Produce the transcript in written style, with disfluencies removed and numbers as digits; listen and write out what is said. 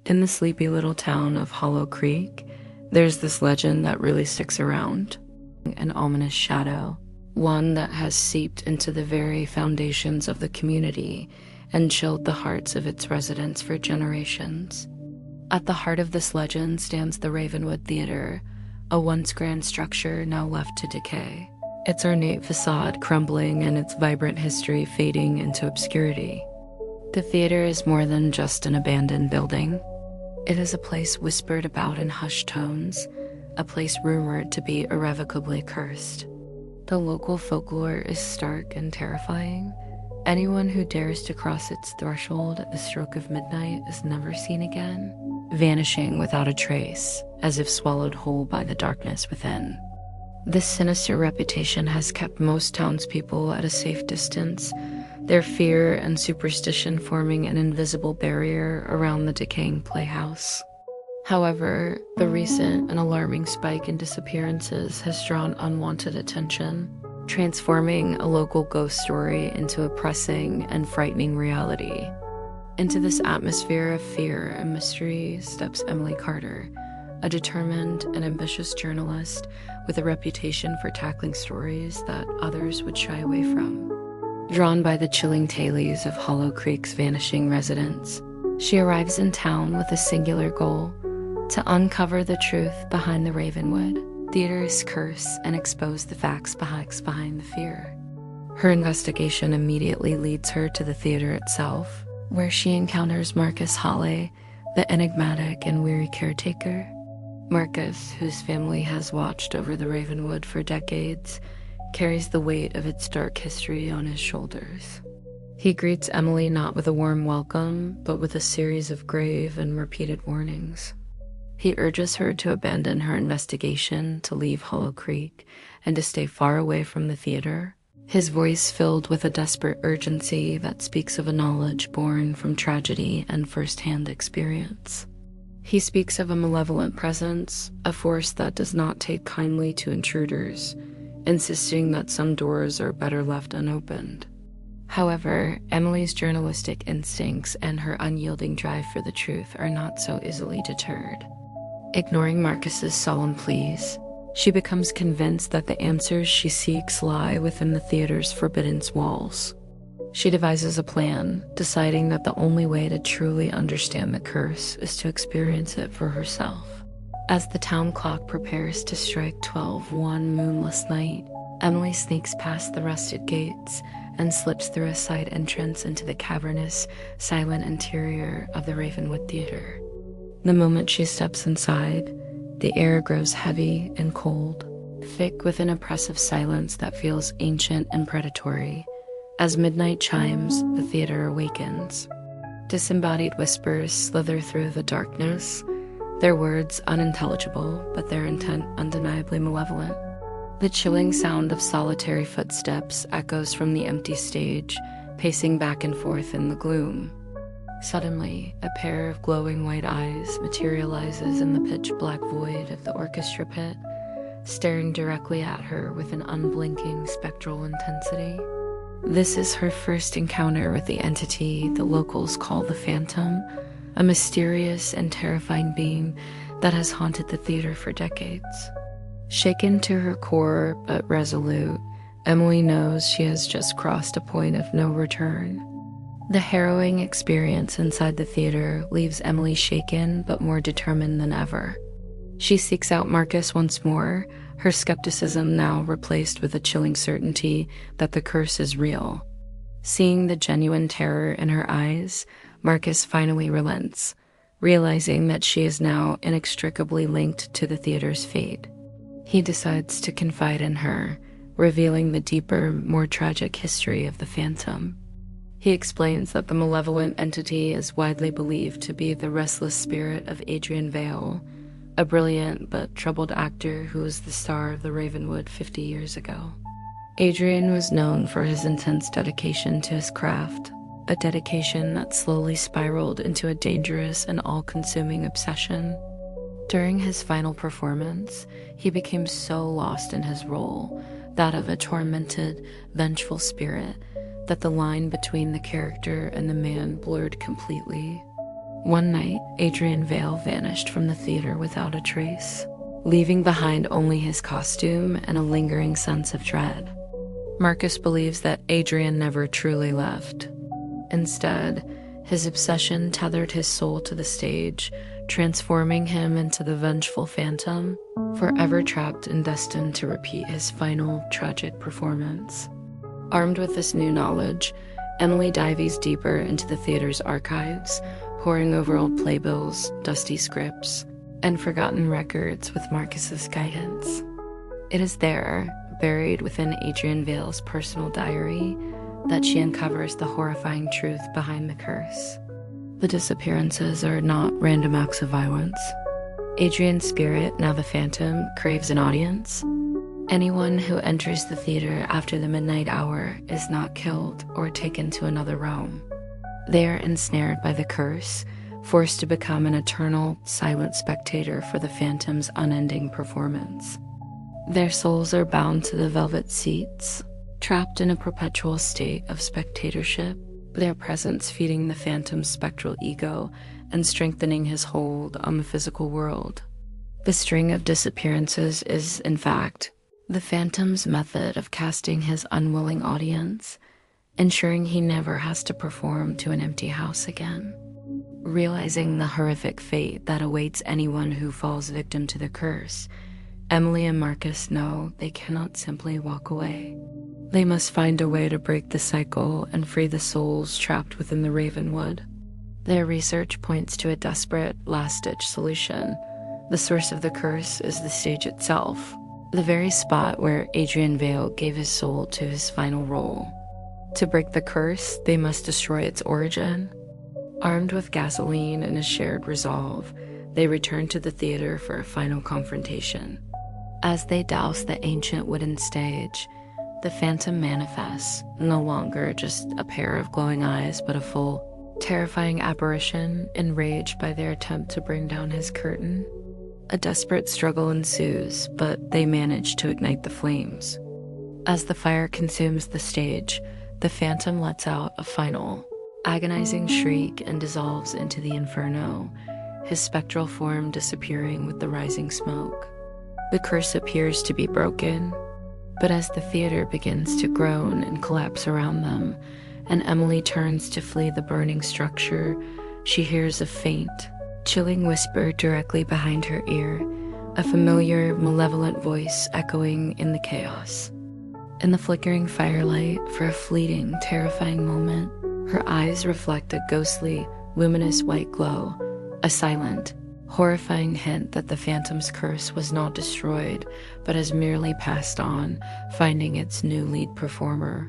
In the sleepy little town of Hollow Creek, there's this legend that really sticks around. An ominous shadow, one that has seeped into the very foundations of the community and chilled the hearts of its residents for generations. At the heart of this legend stands the Ravenwood Theatre, a once grand structure now left to decay. Its ornate facade crumbling and its vibrant history fading into obscurity. The theater is more than just an abandoned building. It is a place whispered about in hushed tones, a place rumored to be irrevocably cursed. The local folklore is stark and terrifying. Anyone who dares to cross its threshold at the stroke of midnight is never seen again, vanishing without a trace, as if swallowed whole by the darkness within. This sinister reputation has kept most townspeople at a safe distance, their fear and superstition forming an invisible barrier around the decaying playhouse. However, the recent and alarming spike in disappearances has drawn unwanted attention, transforming a local ghost story into a pressing and frightening reality. Into this atmosphere of fear and mystery steps Emily Carter, a determined and ambitious journalist with a reputation for tackling stories that others would shy away from. Drawn by the chilling tales of Hollow Creek's vanishing residents, she arrives in town with a singular goal: to uncover the truth behind the Ravenwood Theatre's curse and expose the facts behind the fear. Her investigation immediately leads her to the theater itself, where she encounters Marcus Hawley, the enigmatic and weary caretaker. Marcus, whose family has watched over the Ravenwood for decades, carries the weight of its dark history on his shoulders. He greets Emily not with a warm welcome, but with a series of grave and repeated warnings. He urges her to abandon her investigation, to leave Hollow Creek, and to stay far away from the theater, his voice filled with a desperate urgency that speaks of a knowledge born from tragedy and first-hand experience. He speaks of a malevolent presence, a force that does not take kindly to intruders, insisting that some doors are better left unopened. However, Emily's journalistic instincts and her unyielding drive for the truth are not so easily deterred. Ignoring Marcus's solemn pleas, she becomes convinced that the answers she seeks lie within the theater's forbidden walls. She devises a plan, deciding that the only way to truly understand the curse is to experience it for herself. As the town clock prepares to strike 12 one moonless night, Emily sneaks past the rusted gates and slips through a side entrance into the cavernous, silent interior of the Ravenwood Theatre. The moment she steps inside, the air grows heavy and cold, thick with an oppressive silence that feels ancient and predatory. As midnight chimes, the theater awakens. Disembodied whispers slither through the darkness, their words unintelligible, but their intent undeniably malevolent. The chilling sound of solitary footsteps echoes from the empty stage, pacing back and forth in the gloom. Suddenly, a pair of glowing white eyes materializes in the pitch-black void of the orchestra pit, staring directly at her with an unblinking spectral intensity. This is her first encounter with the entity the locals call the Phantom, a mysterious and terrifying being that has haunted the theater for decades. Shaken to her core but resolute, Emily knows she has just crossed a point of no return. The harrowing experience inside the theater leaves Emily shaken but more determined than ever. She seeks out Marcus once more, her skepticism now replaced with a chilling certainty that the curse is real. Seeing the genuine terror in her eyes, Marcus finally relents, realizing that she is now inextricably linked to the theater's fate. He decides to confide in her, revealing the deeper, more tragic history of the Phantom. He explains that the malevolent entity is widely believed to be the restless spirit of Adrian Vale, a brilliant but troubled actor who was the star of the Ravenwood 50 years ago. Adrian was known for his intense dedication to his craft, a dedication that slowly spiraled into a dangerous and all-consuming obsession. During his final performance, he became so lost in his role, that of a tormented, vengeful spirit, that the line between the character and the man blurred completely. One night, Adrian Vale vanished from the theater without a trace, leaving behind only his costume and a lingering sense of dread. Marcus believes that Adrian never truly left. Instead, his obsession tethered his soul to the stage, transforming him into the vengeful phantom, forever trapped and destined to repeat his final tragic performance. Armed with this new knowledge, Emily dives deeper into the theater's archives, poring over old playbills, dusty scripts, and forgotten records with Marcus's guidance. It is there, buried within Adrian Vale's personal diary, that she uncovers the horrifying truth behind the curse. The disappearances are not random acts of violence. Adrian's spirit, now the Phantom, craves an audience. Anyone who enters the theater after the midnight hour is not killed or taken to another realm. They are ensnared by the curse, forced to become an eternal, silent spectator for the Phantom's unending performance. Their souls are bound to the velvet seats, trapped in a perpetual state of spectatorship, their presence feeding the Phantom's spectral ego and strengthening his hold on the physical world. The string of disappearances is, in fact, the Phantom's method of casting his unwilling audience, ensuring he never has to perform to an empty house again. Realizing the horrific fate that awaits anyone who falls victim to the curse, Emily and Marcus know they cannot simply walk away. They must find a way to break the cycle and free the souls trapped within the Ravenwood. Their research points to a desperate, last-ditch solution. The source of the curse is the stage itself, the very spot where Adrian Vale gave his soul to his final role. To break the curse, they must destroy its origin. Armed with gasoline and a shared resolve, they return to the theater for a final confrontation. As they douse the ancient wooden stage, the Phantom manifests, no longer just a pair of glowing eyes, but a full, terrifying apparition enraged by their attempt to bring down his curtain. A desperate struggle ensues, but they manage to ignite the flames. As the fire consumes the stage, the Phantom lets out a final, agonizing shriek and dissolves into the inferno, his spectral form disappearing with the rising smoke. The curse appears to be broken, but as the theater begins to groan and collapse around them, and Emily turns to flee the burning structure, she hears a faint, chilling whisper directly behind her ear, a familiar, malevolent voice echoing in the chaos. In the flickering firelight, for a fleeting, terrifying moment, her eyes reflect a ghostly, luminous white glow, a silent, horrifying hint that the Phantom's curse was not destroyed, but has merely passed on, finding its new lead performer.